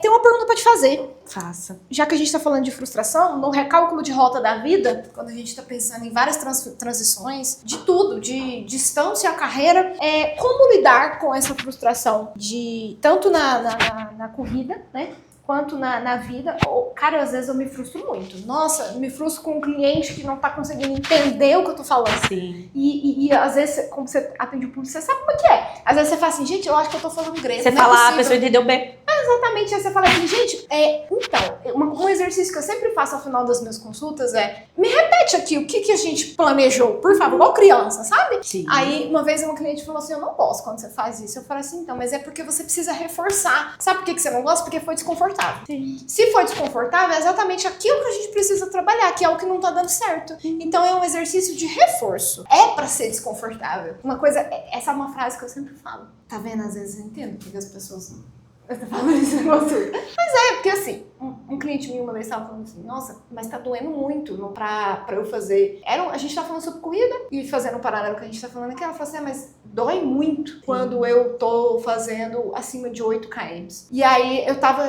Tem uma pergunta pra te fazer. Faça. Já que a gente tá falando de frustração, no recálculo de rota da vida, quando a gente tá pensando em várias transições, de tudo, de distância à carreira, como lidar com essa frustração de tanto na corrida, né? Quanto na vida. Cara, às vezes eu me frustro muito. Nossa, me frustro com um cliente que não tá conseguindo entender o que eu tô falando. Sim. E às vezes, como você atende o público, você sabe como é que é. Às vezes você fala assim, gente, eu acho que eu tô falando grego. Você fala, a pessoa entendeu bem. Exatamente, aí você fala assim, gente, um exercício que eu sempre faço ao final das minhas consultas me repete aqui o que a gente planejou, por favor, igual criança, sabe? Sim. Aí, uma vez uma cliente falou assim, eu não gosto quando você faz isso. Eu falei assim, então, mas é porque você precisa reforçar. Sabe por que você não gosta? Porque foi desconfortável. Sim. Se for desconfortável, é exatamente aquilo que a gente precisa trabalhar, que é o que não tá dando certo. Então, é um exercício de reforço. É pra ser desconfortável. Uma coisa, essa é uma frase que eu sempre falo. Tá vendo? Às vezes eu entendo porque as pessoas... Mas porque assim, um cliente meu uma vez estava falando assim, nossa, mas tá doendo muito pra eu fazer. A gente tá falando sobre corrida e fazendo um paralelo que a gente tá falando aqui, ela falou assim, mas dói muito quando eu tô fazendo acima de 8 km. E aí eu tava,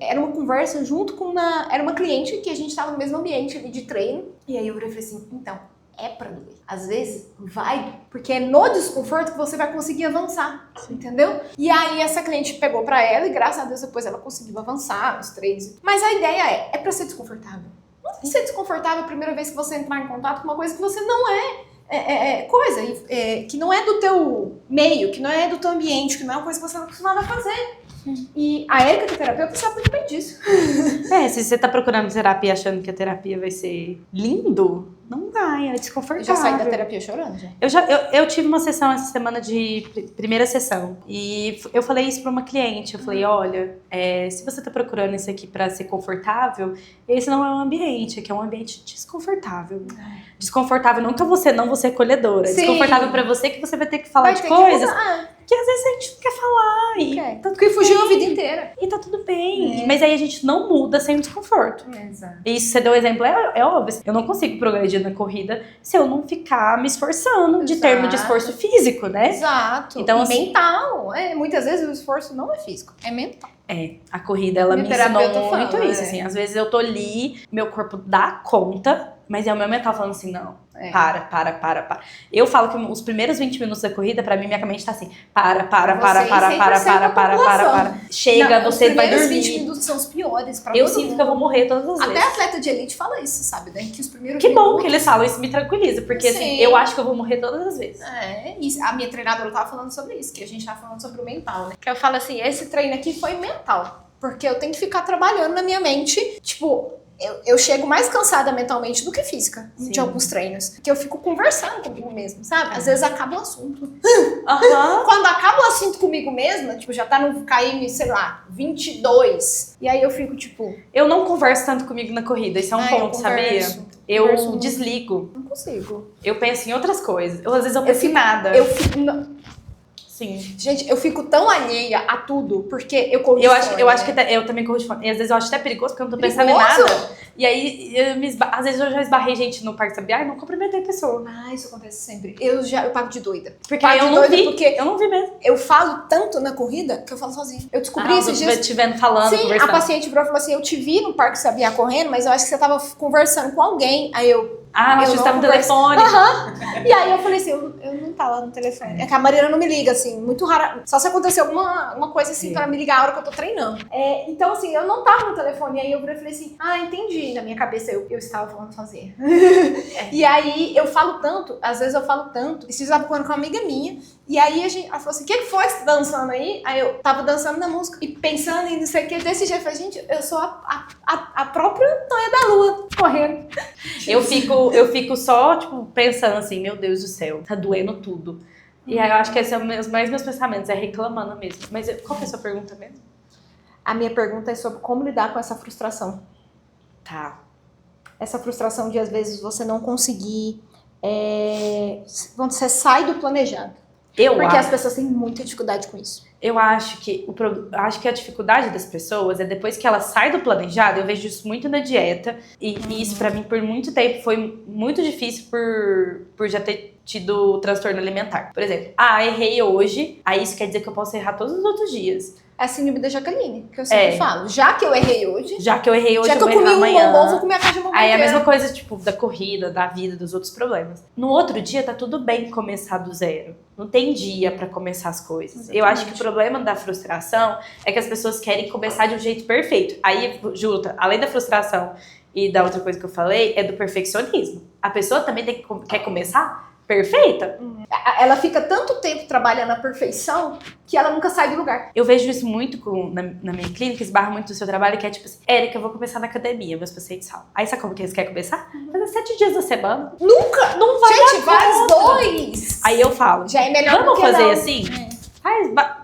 era uma conversa junto com era uma cliente que a gente tava no mesmo ambiente ali de treino, e aí eu falei assim, então, é pra doer. Às vezes vai, porque é no desconforto que você vai conseguir avançar, entendeu? E aí essa cliente pegou pra ela e graças a Deus depois ela conseguiu avançar nos treinos. Mas a ideia é pra ser desconfortável. Não tem que ser desconfortável a primeira vez que você entrar em contato com uma coisa que você não que não é do teu meio, que não é do teu ambiente, que não é uma coisa que você não é acostumado a fazer. E a Érica, que é terapeuta, sabe muito bem disso. Se você tá procurando terapia achando que a terapia vai ser lindo, não vai, é desconfortável. Eu já saí da terapia chorando, já. Eu tive uma sessão essa semana de primeira sessão e eu falei isso pra uma cliente, eu falei, olha, se você tá procurando isso aqui pra ser confortável, esse não é um ambiente, aqui é um ambiente desconfortável. Desconfortável não que você não vou ser acolhedora, desconfortável pra você que você vai ter que falar de coisas que às vezes a gente não quer falar. Tanto que fugiu a vida inteira. E tá tudo bem. Mas aí a gente não muda sem o desconforto. Exato. Isso, você deu um exemplo, é óbvio. Eu não consigo progredir na corrida se eu não ficar me esforçando de termo de esforço físico, né? Exato. Então, e assim, mental. Muitas vezes o esforço não é físico, é mental. A corrida, ela me ensinou muito isso, assim. Às vezes eu tô ali, meu corpo dá conta, mas é o meu mental falando assim, não. Para. Eu falo que os primeiros 20 minutos da corrida, pra mim, minha mente tá assim, para. Chega, você vai dormir. Os primeiros 20 minutos são os piores pra Eu sinto que eu vou morrer todas as vezes. Até atleta de elite fala isso, sabe? Né? Que os primeiros Que bom que eles falam, isso me tranquiliza, porque assim, eu acho que eu vou morrer todas as vezes. Isso. A minha treinadora tava falando sobre isso, que a gente tava falando sobre o mental, né? Que eu falo assim, esse treino aqui foi mental, porque eu tenho que ficar trabalhando na minha mente, tipo... Eu chego mais cansada mentalmente do que física de alguns treinos. Porque eu fico conversando comigo mesmo, sabe? Às vezes acaba o assunto. Quando acaba o assunto comigo mesma, tipo, já tá no KM, sei lá, 22. E aí eu fico, tipo... Eu não converso tanto comigo na corrida, isso é um ponto, sabia? Eu desligo. Não consigo. Eu penso em outras coisas. Às vezes eu penso em nada. Sim. Gente, eu fico tão alheia a tudo, porque eu corro de fone. Eu acho que eu também corro de fone. E às vezes eu acho até perigoso, porque eu não tô pensando em nada. E aí, às vezes eu já esbarrei gente no Parque Sabiá e não cumprimentei a pessoa. Isso acontece sempre. Eu pago de doida. Porque eu não vi mesmo. Eu falo tanto na corrida que eu falo sozinha. Eu descobri esses dias... te vendo falando, Sim, conversando. a paciente virou e falou assim, eu te vi no Parque Sabiá correndo, mas eu acho que você tava conversando com alguém. Aí eu... nós estamos no telefone. E aí eu falei assim, eu não tava no telefone. É que a Mariana não me liga, assim, muito rara. Só se acontecer alguma coisa assim pra me ligar a hora que eu tô treinando. Então, assim, eu não tava no telefone. E aí eu falei assim, entendi. Na minha cabeça eu estava falando sozinha. E aí eu falo tanto, às vezes eu falo tanto. Esses dias eu tava falando com uma amiga minha. E aí ela falou assim, o que foi que você tá dançando aí? Aí eu tava dançando na música e pensando em não sei o que. Desse jeito eu falei, gente, eu sou a própria Tonha da Lua correndo. Eu fico só, tipo, pensando assim, meu Deus do céu, tá doendo tudo. E aí eu acho que esses são meus pensamentos, é reclamando mesmo. Mas qual que é a sua pergunta mesmo? A minha pergunta é sobre como lidar com essa frustração. Tá. Essa frustração de, às vezes, você não conseguir... quando você sai do planejado. Porque as pessoas têm muita dificuldade com isso. Eu acho que a dificuldade das pessoas é depois que ela sai do planejado. Eu vejo isso muito na dieta. E isso pra mim por muito tempo foi muito difícil por já ter tido transtorno alimentar. Por exemplo, errei hoje, aí isso quer dizer que eu posso errar todos os outros dias. É a síndrome da Jaqueline, que eu sempre falo. Já que eu errei hoje, já que eu eu vou comi errar amanhã. bombom, vou comer a caixa de bombom. Aí é a mesma coisa, tipo, da corrida, da vida, dos outros problemas. No outro dia, tá tudo bem começar do zero. Não tem dia pra começar as coisas. Exatamente. Eu acho que o problema da frustração é que as pessoas querem começar de um jeito perfeito. Aí, Juta, além da frustração e da outra coisa que eu falei, é do perfeccionismo. A pessoa também quer começar perfeita. Ela fica tanto tempo trabalhando a perfeição que ela nunca sai do lugar. Eu vejo isso muito na minha clínica, esbarra muito do seu trabalho, que é tipo assim, Érica, eu vou começar na academia, meus pacientes falam. Aí sabe como que eles querem começar? Fazer 7 dias da semana. Nunca! Não vai Gente, dar faz conta. 2! Aí eu falo, Já é melhor do vamos que fazer não. assim?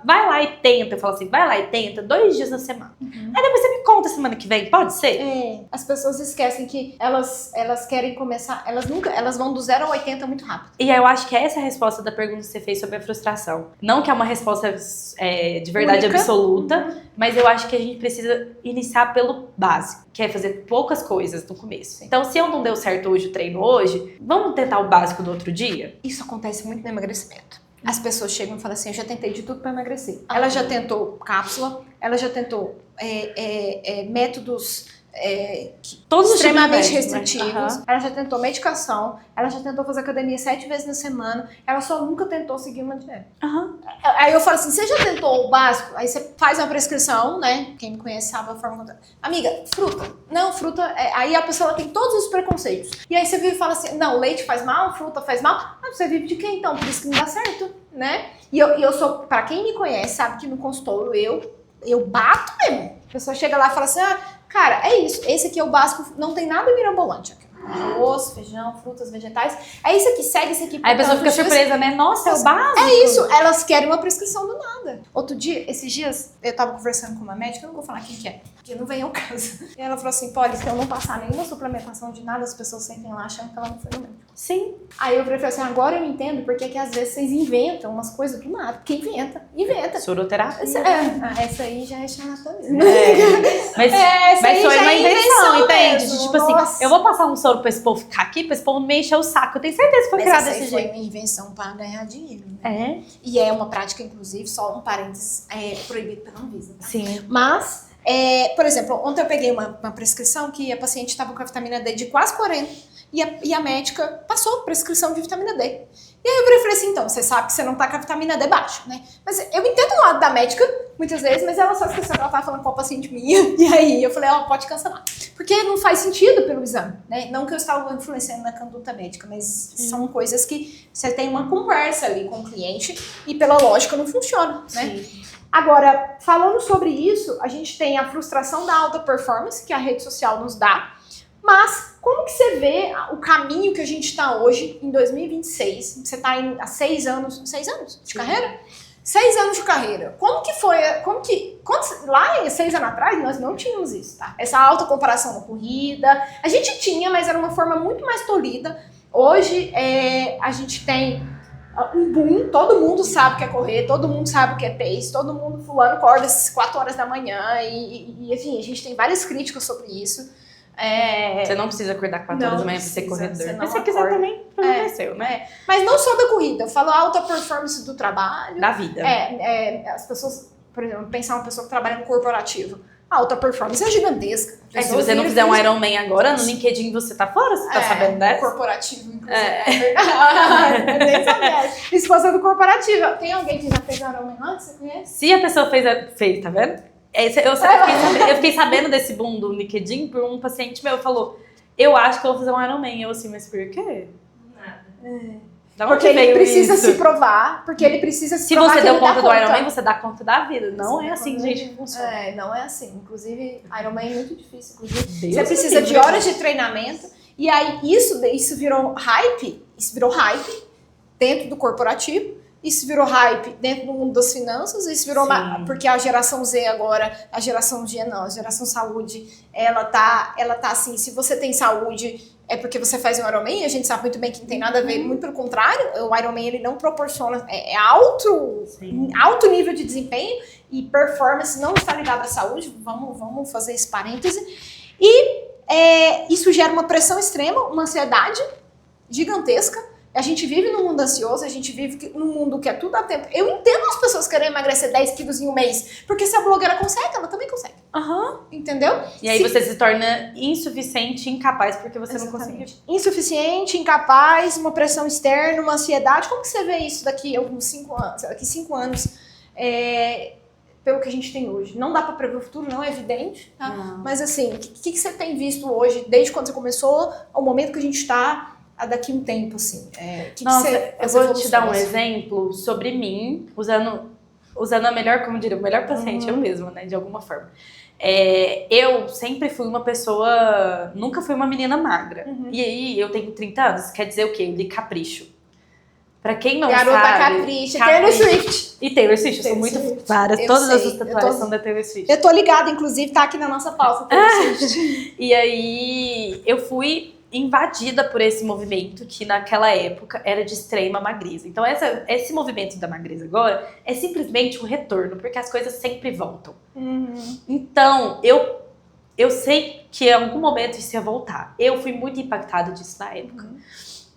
Vai lá e tenta. Eu falo assim, vai lá e tenta 2 dias na semana. Aí depois você me conta semana que vem, pode ser? As pessoas esquecem que elas querem começar, elas vão do 0 ao 80 muito rápido. E aí eu acho que essa é a resposta da pergunta que você fez sobre a frustração. Não que é uma resposta de verdade Única. absoluta, mas eu acho que a gente precisa iniciar pelo básico, que é fazer poucas coisas no começo. Então, se eu não deu certo hoje o treino hoje, vamos tentar o básico no outro dia? Isso acontece muito no emagrecimento. As pessoas chegam e falam assim, eu já tentei de tudo para emagrecer. Ela já tentou cápsula, ela já tentou métodos Todos os extremamente tipos de restritivos, métodos, ela já tentou medicação, ela já tentou fazer academia 7 vezes na semana, ela só nunca tentou seguir uma dieta. Aí eu falo assim, você já tentou o básico? Aí você faz uma prescrição, né? Quem me conhece sabe a forma que... Amiga, fruta. Não, fruta... Aí a pessoa tem todos os preconceitos. E aí você vive e fala assim, não, leite faz mal, fruta faz mal. Ah, você vive de quê então? Por isso que não dá certo, né? E eu sou... Pra quem me conhece, sabe que no consultório eu bato mesmo. A pessoa chega lá e fala assim, cara, é isso. Esse aqui é o básico, não tem nada mirabolante. Arroz, feijão, frutas, vegetais. É isso aqui, segue isso aqui. Aí a pessoa fica surpresa, né? Nossa, é o básico. É isso, elas querem uma prescrição do nada. Outro dia, esses dias, eu tava conversando com uma médica, eu não vou falar quem que é, porque não vem ao caso. E ela falou assim, Polly, se eu não passar nenhuma suplementação de nada, as pessoas sentem lá achando que ela não foi no médico. Sim. Aí eu falei assim, agora eu entendo porque que às vezes vocês inventam umas coisas do nada. Porque inventa. Soroterapia. Essa aí já é charlatanismo. Mas foi uma invenção, entende? Mesmo. Tipo assim, Nossa. eu vou passar um soro pra esse povo ficar aqui, pra esse povo me encher o saco. Eu tenho certeza que foi criado desse Foi jeito. uma invenção para ganhar dinheiro, né? É? E é uma prática, inclusive, só um parênteses, proibida pela Anvisa. Tá? Sim. Mas, por exemplo, ontem eu peguei uma prescrição que a paciente estava com a vitamina D de quase 40 e a médica passou prescrição de vitamina D. E aí eu falei assim, então, você sabe que você não tá com a vitamina D baixa, né? Mas eu entendo o lado da médica, muitas vezes, mas ela só esqueceu que ela tava falando com a paciente minha. E aí eu falei, pode cancelar. Porque não faz sentido pelo exame, né? Não que eu estava influenciando na conduta médica, mas são coisas que você tem uma conversa ali com o cliente e pela lógica não funciona, né? Sim. Agora, falando sobre isso, a gente tem a frustração da alta performance que a rede social nos dá, mas como que você vê o caminho que a gente está hoje, em 2026? Você está há 6 anos de carreira? 6 anos de carreira. Como que foi, lá 6 anos atrás, nós não tínhamos isso, tá? Essa alta comparação na corrida, a gente tinha, mas era uma forma muito mais tolhida. Hoje, a gente tem um boom, todo mundo sabe o que é correr, todo mundo sabe o que é pace, todo mundo fulano acorda às 4 horas da manhã e enfim, a gente tem várias críticas sobre isso. Você não precisa acordar 4 horas da manhã pra ser corredor. Mas se você quiser também, problema é seu, né? Mas não só da corrida, eu falo alta performance do trabalho. Da vida. As pessoas, por exemplo, pensar uma pessoa que trabalha no corporativo. A alta performance é gigantesca. Se você não fizer um Ironman agora, no LinkedIn você tá fora? Você tá sabendo dessa? Corporativo, inclusive. É nem sabia. Esposa do corporativo. Tem alguém que já fez um Ironman antes? Você conhece? Se a pessoa fez, tá vendo? Eu fiquei sabendo desse boom do LinkedIn por um paciente meu falou, eu acho que eu vou fazer um Ironman. Eu assim, mas por quê? Nada. Porque ele precisa se provar, porque ele precisa se provar. Se você que deu ele dá conta do Ironman, você dá conta da vida. Não é assim, gente, que funciona. Não é assim. Inclusive, Ironman é muito difícil. Inclusive, Deus você precisa de horas de treinamento. E aí, isso virou hype. Isso virou hype dentro do corporativo. Isso virou hype dentro do mundo das finanças, isso virou porque a geração Z agora, a geração saúde, ela tá assim, se você tem saúde, é porque você faz um Ironman, a gente sabe muito bem que não tem nada a ver, muito pelo contrário, o Ironman ele não proporciona, alto nível de desempenho e performance não está ligado à saúde, vamos fazer esse parêntese, e isso gera uma pressão extrema, uma ansiedade gigantesca, A gente vive num mundo ansioso, a gente vive num mundo que é tudo a tempo. Eu entendo as pessoas querem emagrecer 10 quilos em um mês, porque se a blogueira consegue, ela também consegue. Entendeu? E aí você se torna insuficiente, incapaz, porque você não conseguiu. Insuficiente, incapaz, uma pressão externa, uma ansiedade. Como que você vê isso daqui a alguns 5 anos? Daqui 5 anos, pelo que a gente tem hoje. Não dá pra prever o futuro, não é evidente, tá? Mas assim, o que você tem visto hoje, desde quando você começou, ao momento que a gente tá, daqui um tempo, assim? Eu vou te dar um exemplo sobre mim, usando a melhor, como diria, o melhor paciente, eu mesma, né, de alguma forma. Eu sempre fui uma pessoa, nunca fui uma menina magra. E aí, eu tenho 30 anos, quer dizer o quê? De capricho. Pra quem não Garota sabe... capricha, Taylor Swift. E Taylor Swift, eu sou muito... Várias, todas as tatuagens são da Taylor Swift. Eu tô ligada, inclusive, tá aqui na nossa pauta, Taylor Swift. E aí, eu fui invadida por esse movimento que naquela época era de extrema magreza. Então esse movimento da magreza agora é simplesmente um retorno, porque as coisas sempre voltam. Então eu sei que em algum momento isso ia voltar. Eu fui muito impactada disso na época.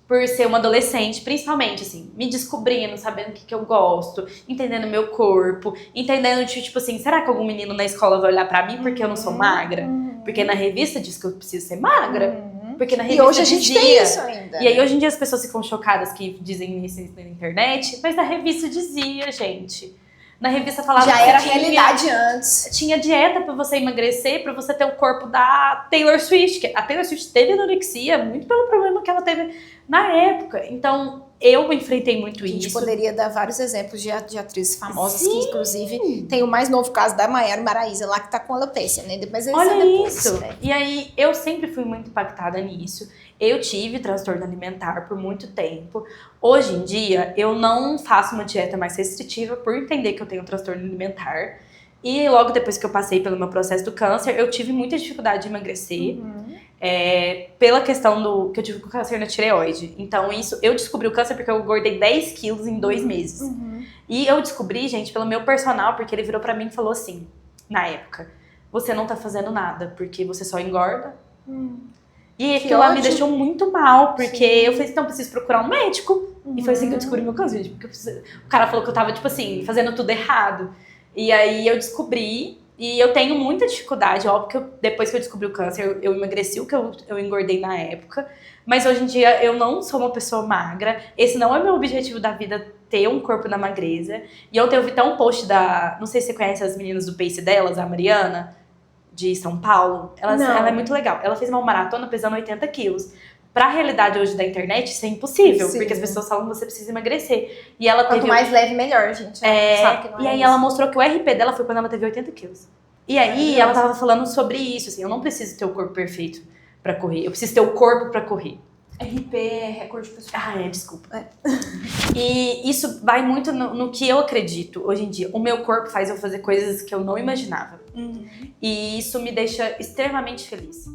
Por ser uma adolescente, principalmente, assim, me descobrindo, sabendo o que eu gosto, entendendo meu corpo, entendendo, tipo assim, será que algum menino na escola vai olhar pra mim porque eu não sou magra? Porque na revista diz que eu preciso ser magra. Porque na revista e hoje a gente tem isso ainda. E aí hoje em dia as pessoas ficam chocadas que dizem isso na internet, mas na revista dizia, gente. Na revista falava já que era realidade antes. Tinha dieta pra você emagrecer, pra você ter o corpo da Taylor Swift. A Taylor Swift teve anorexia muito pelo problema que ela teve na época. Então, eu enfrentei muito isso. A gente poderia dar vários exemplos de atrizes famosas, que inclusive tem o mais novo caso da Maiara Maraíza lá, que tá com alopecia, né? Mas olha isso! Né? E aí, eu sempre fui muito impactada nisso. Eu tive transtorno alimentar por muito tempo. Hoje em dia, eu não faço uma dieta mais restritiva por entender que eu tenho transtorno alimentar. E logo depois que eu passei pelo meu processo do câncer, eu tive muita dificuldade de emagrecer. Pela questão que eu tive com câncer na tireoide. Então, eu descobri o câncer porque eu engordei 10 quilos em 2 meses. E eu descobri, gente, pelo meu personal, porque ele virou pra mim e falou assim, na época, você não tá fazendo nada, porque você só engorda. E aquilo lá me deixou muito mal, porque eu falei, então eu preciso procurar um médico. E foi assim que eu descobri meu câncer, gente, porque o cara falou que eu tava, tipo assim, fazendo tudo errado. E aí eu descobri, e eu tenho muita dificuldade, óbvio que depois que eu descobri o câncer, eu emagreci o que eu engordei na época. Mas hoje em dia eu não sou uma pessoa magra, esse não é meu objetivo da vida, ter um corpo na magreza. E ontem eu vi até um post não sei se você conhece as meninas do Pace delas, a Mariana, de São Paulo. Ela é muito legal. Ela fez uma maratona pesando 80 quilos. Pra realidade hoje da internet, isso é impossível. Porque as pessoas falam que você precisa emagrecer. E ela Quanto mais leve, melhor, gente. Sabe que não e aí ela mostrou que o RP dela foi quando ela teve 80 quilos. E aí ela tava falando sobre isso, assim, eu não preciso ter o corpo perfeito pra correr. Eu preciso ter o corpo pra correr. RP é recorde pessoal. Desculpa. E isso vai muito no que eu acredito hoje em dia. O meu corpo faz eu fazer coisas que eu não imaginava. E isso me deixa extremamente feliz.